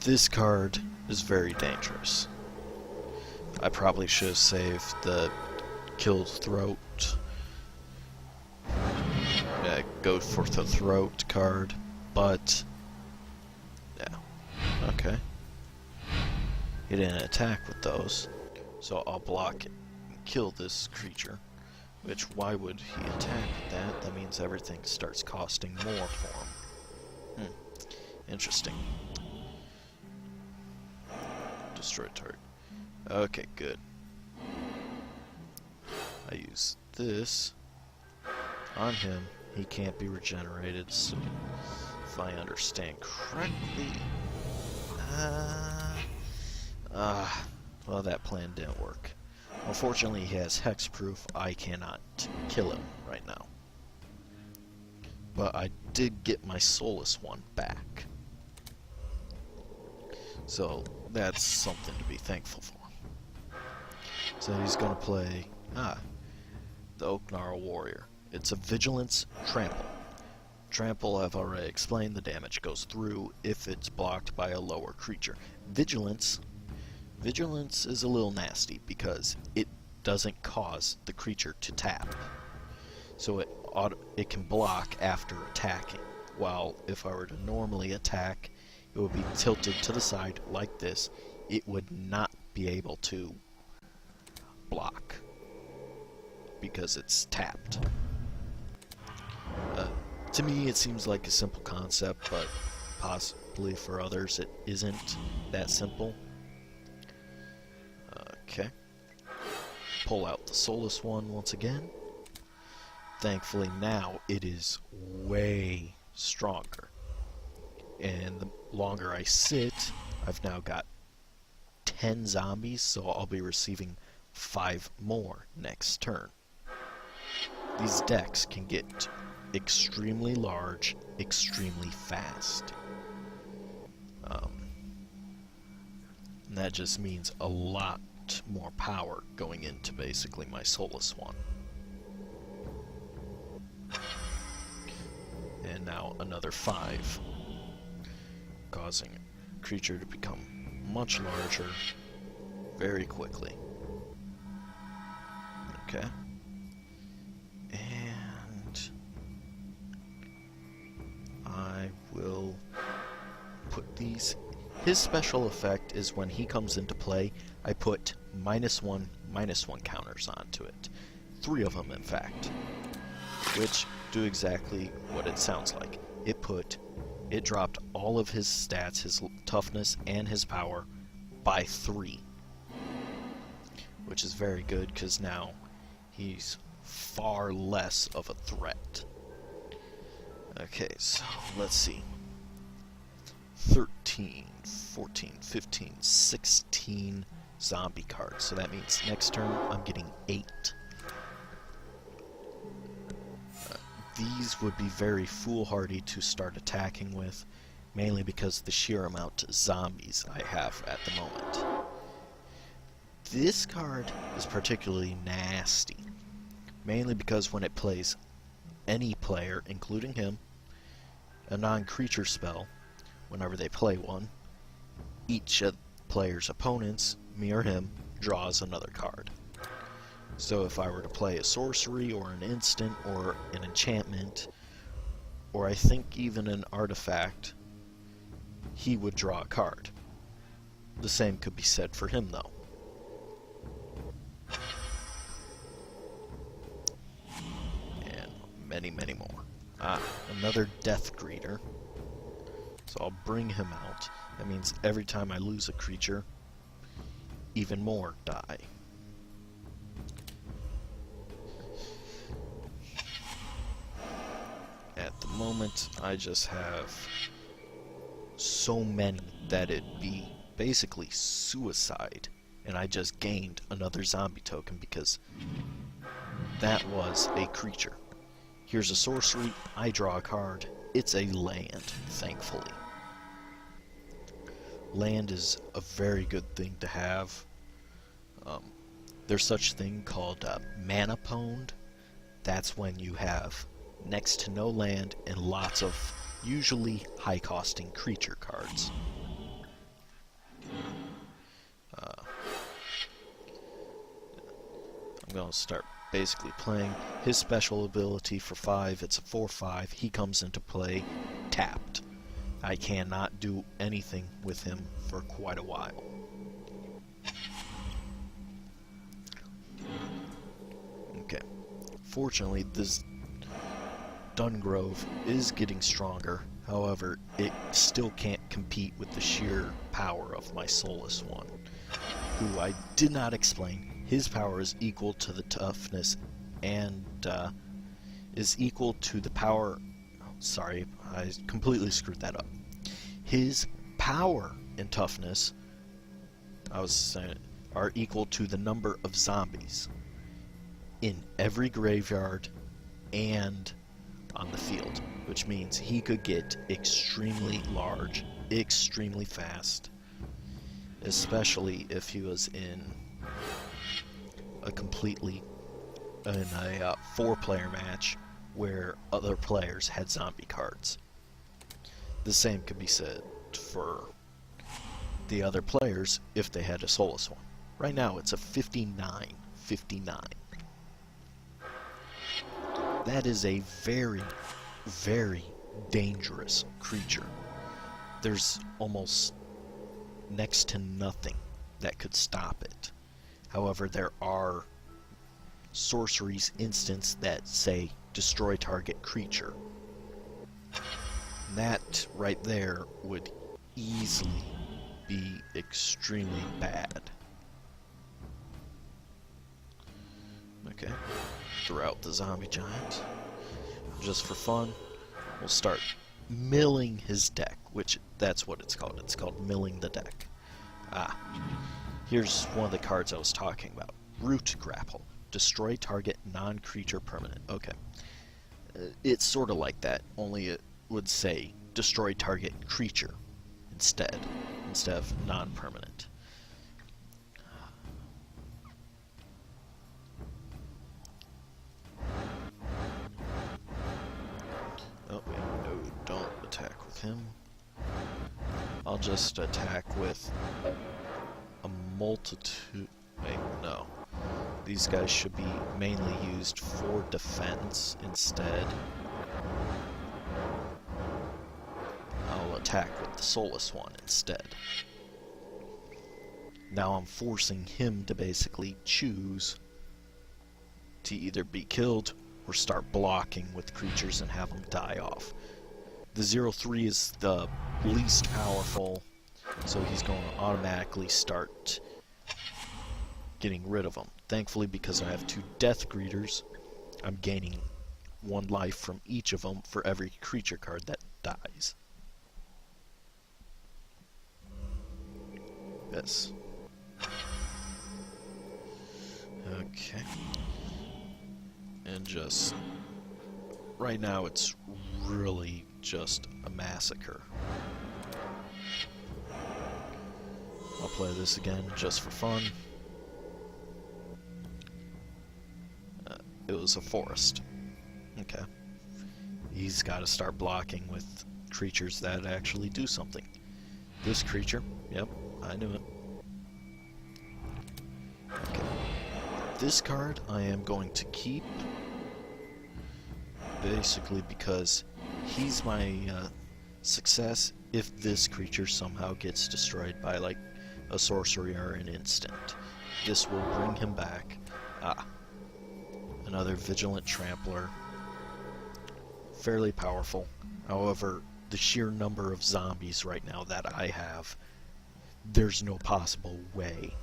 This card is very dangerous. I probably should have saved the Killed Throat. Go for the Throat card, but yeah, okay. He didn't attack with those, so I'll block it and kill this creature. Which, why would he attack with that? That means everything starts costing more for him. Interesting. Destroy target. Okay, good. I use this on him. He can't be regenerated, so if I understand correctly... well, that plan didn't work. Unfortunately, he has hexproof. I cannot kill him right now. But I did get my Soulless one back. So, that's something to be thankful for. So he's going to play... the Oaknarl Warrior. It's a Vigilance Trample. Trample, I've already explained, the damage goes through if it's blocked by a lower creature. Vigilance is a little nasty because it doesn't cause the creature to tap. So it can block after attacking. While if I were to normally attack, it would be tilted to the side like this. It would not be able to block because it's tapped. To me, it seems like a simple concept, but possibly for others it isn't that simple. Okay. Pull out the Soulless one once again. Thankfully now it is way stronger. And the longer I sit, I've now got 10 zombies, so I'll be receiving 5 more next turn. These decks can get extremely large, extremely fast. And that just means a lot more power going into basically my Soulless one. And now another 5, causing a creature to become much larger very quickly. Okay. And I will put these... His special effect is when he comes into play, I put -1/-1 counters onto it. 3 of them, in fact. Which do exactly what it sounds like. It dropped all of his stats, his toughness and his power, by 3. Which is very good, because now he's far less of a threat. Okay, so let's see. 13, 14, 15, 16 zombie cards. So that means next turn I'm getting 8. These would be very foolhardy to start attacking with, mainly because of the sheer amount of zombies I have at the moment. This card is particularly nasty, mainly because when it plays any player, including him, a non-creature spell, whenever they play one, each of the player's opponents, me or him, draws another card. So if I were to play a sorcery or an instant or an enchantment, or I think even an artifact, he would draw a card. The same could be said for him though. And many, many more. Another Death Greeter. So I'll bring him out. That means every time I lose a creature, even more die. At the moment, I just have so many that it'd be basically suicide. And I just gained another zombie token because that was a creature. Here's a sorcery, I draw a card. It's a land, thankfully. Land is a very good thing to have. There's such a thing called mana pwned. That's when you have next to no land and lots of usually high costing creature cards. I'm going to start basically playing his special ability for 5. It's a 4/5. He comes into play tapped. I cannot do anything with him for quite a while. Okay. Fortunately, this Dungrove is getting stronger. However, it still can't compete with the sheer power of my Soulless one, who I did not explain. His power is equal to the toughness and is equal to the power... Sorry, I completely screwed that up. His power and toughness are equal to the number of zombies in every graveyard and on the field, which means he could get extremely large, extremely fast, especially if he was in a 4-player match where other players had zombie cards. The same could be said for the other players if they had a Soulless one. Right now it's a 59-59. That is a very, very dangerous creature. There's almost next to nothing that could stop it. However, there are sorceries instants that say destroy target creature. That right there would easily be extremely bad. Okay, throw out the zombie giant. Just for fun, we'll start milling his deck, which that's what it's called. It's called milling the deck. Here's one of the cards I was talking about. Root Grapple. Destroy target non-creature permanent. Okay. It's sort of like that, only it would say destroy target creature instead of non-permanent. Oh, wait, no, don't attack with him. I'll just attack with a multitude... Wait, no. These guys should be mainly used for defense instead. I'll attack with the Soulless one instead. Now I'm forcing him to basically choose to either be killed or start blocking with creatures and have them die off. The 0/3 is the least powerful, so he's going to automatically start getting rid of them. Thankfully, because I have 2 Death Greeters, I'm gaining 1 life from each of them for every creature card that dies. Yes. Okay. And just... right now it's really just a massacre. I'll play this again just for fun. It was a forest. Okay. He's got to start blocking with creatures that actually do something. This creature, yep, I knew it. Okay. This card I am going to keep, basically because he's my success if this creature somehow gets destroyed by like a sorcery or an instant. This will bring him back. Another Vigilant Trampler. Fairly powerful. However, the sheer number of zombies right now that I have, there's no possible way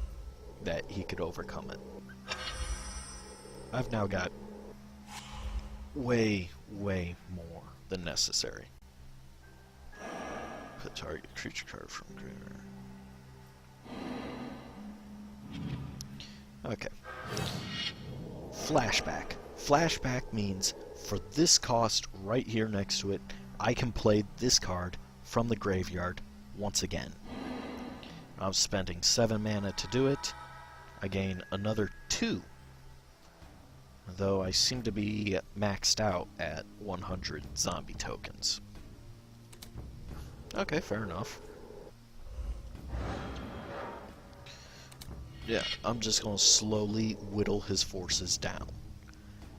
that he could overcome it. I've now got way, way more than necessary. Put target creature card from graveyard. Okay. Flashback. Flashback means for this cost right here next to it, I can play this card from the graveyard once again. I'm spending 7 mana to do it. I gain another 2. Though I seem to be maxed out at 100 zombie tokens. Okay, fair enough. Yeah, I'm just gonna slowly whittle his forces down.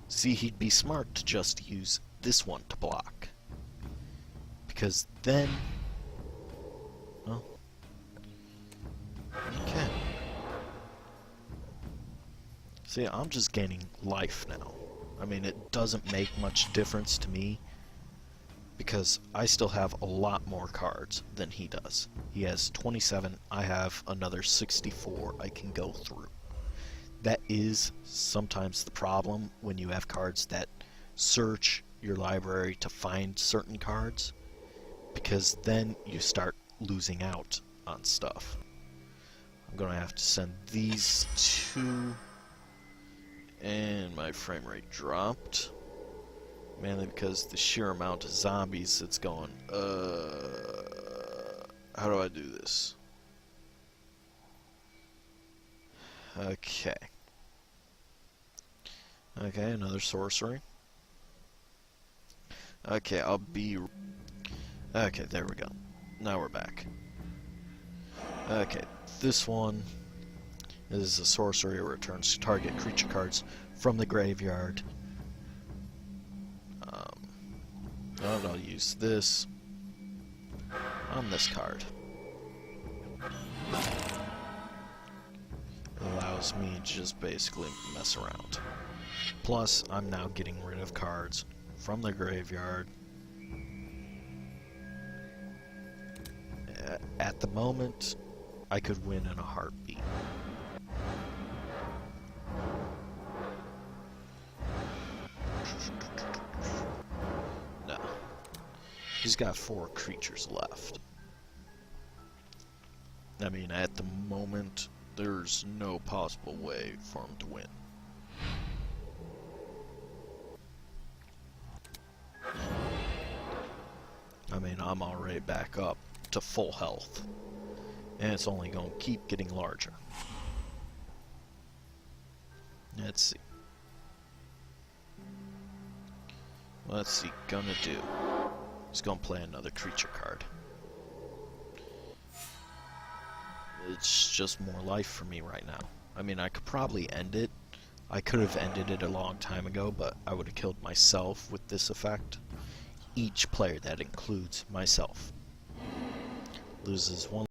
See, he'd be smart to just use this one to block. Because then... Well... Okay. See, I'm just gaining life now. I mean, it doesn't make much difference to me, because I still have a lot more cards than he does. He has 27, I have another 64 I can go through. That is sometimes the problem when you have cards that search your library to find certain cards, because then you start losing out on stuff. I'm gonna have to send these two, and my frame rate dropped. Mainly because the sheer amount of zombies that's going, how do I do this? Okay. Okay, another sorcery. Okay, I'll be... Okay, there we go. Now we're back. Okay, this one is a sorcery. It returns target creature cards from the graveyard. I'll use this on this card. It allows me to just basically mess around. Plus, I'm now getting rid of cards from the graveyard. At the moment, I could win in a heartbeat. No. He's got 4 creatures left. I mean, at the moment, there's no possible way for him to win. I mean, I'm already back up to full health, and it's only going to keep getting larger. Let's see. What's he gonna do? He's gonna play another creature card. It's just more life for me right now. I mean, I could probably end it. I could have ended it a long time ago, but I would have killed myself with this effect. Each player, that includes myself, loses 1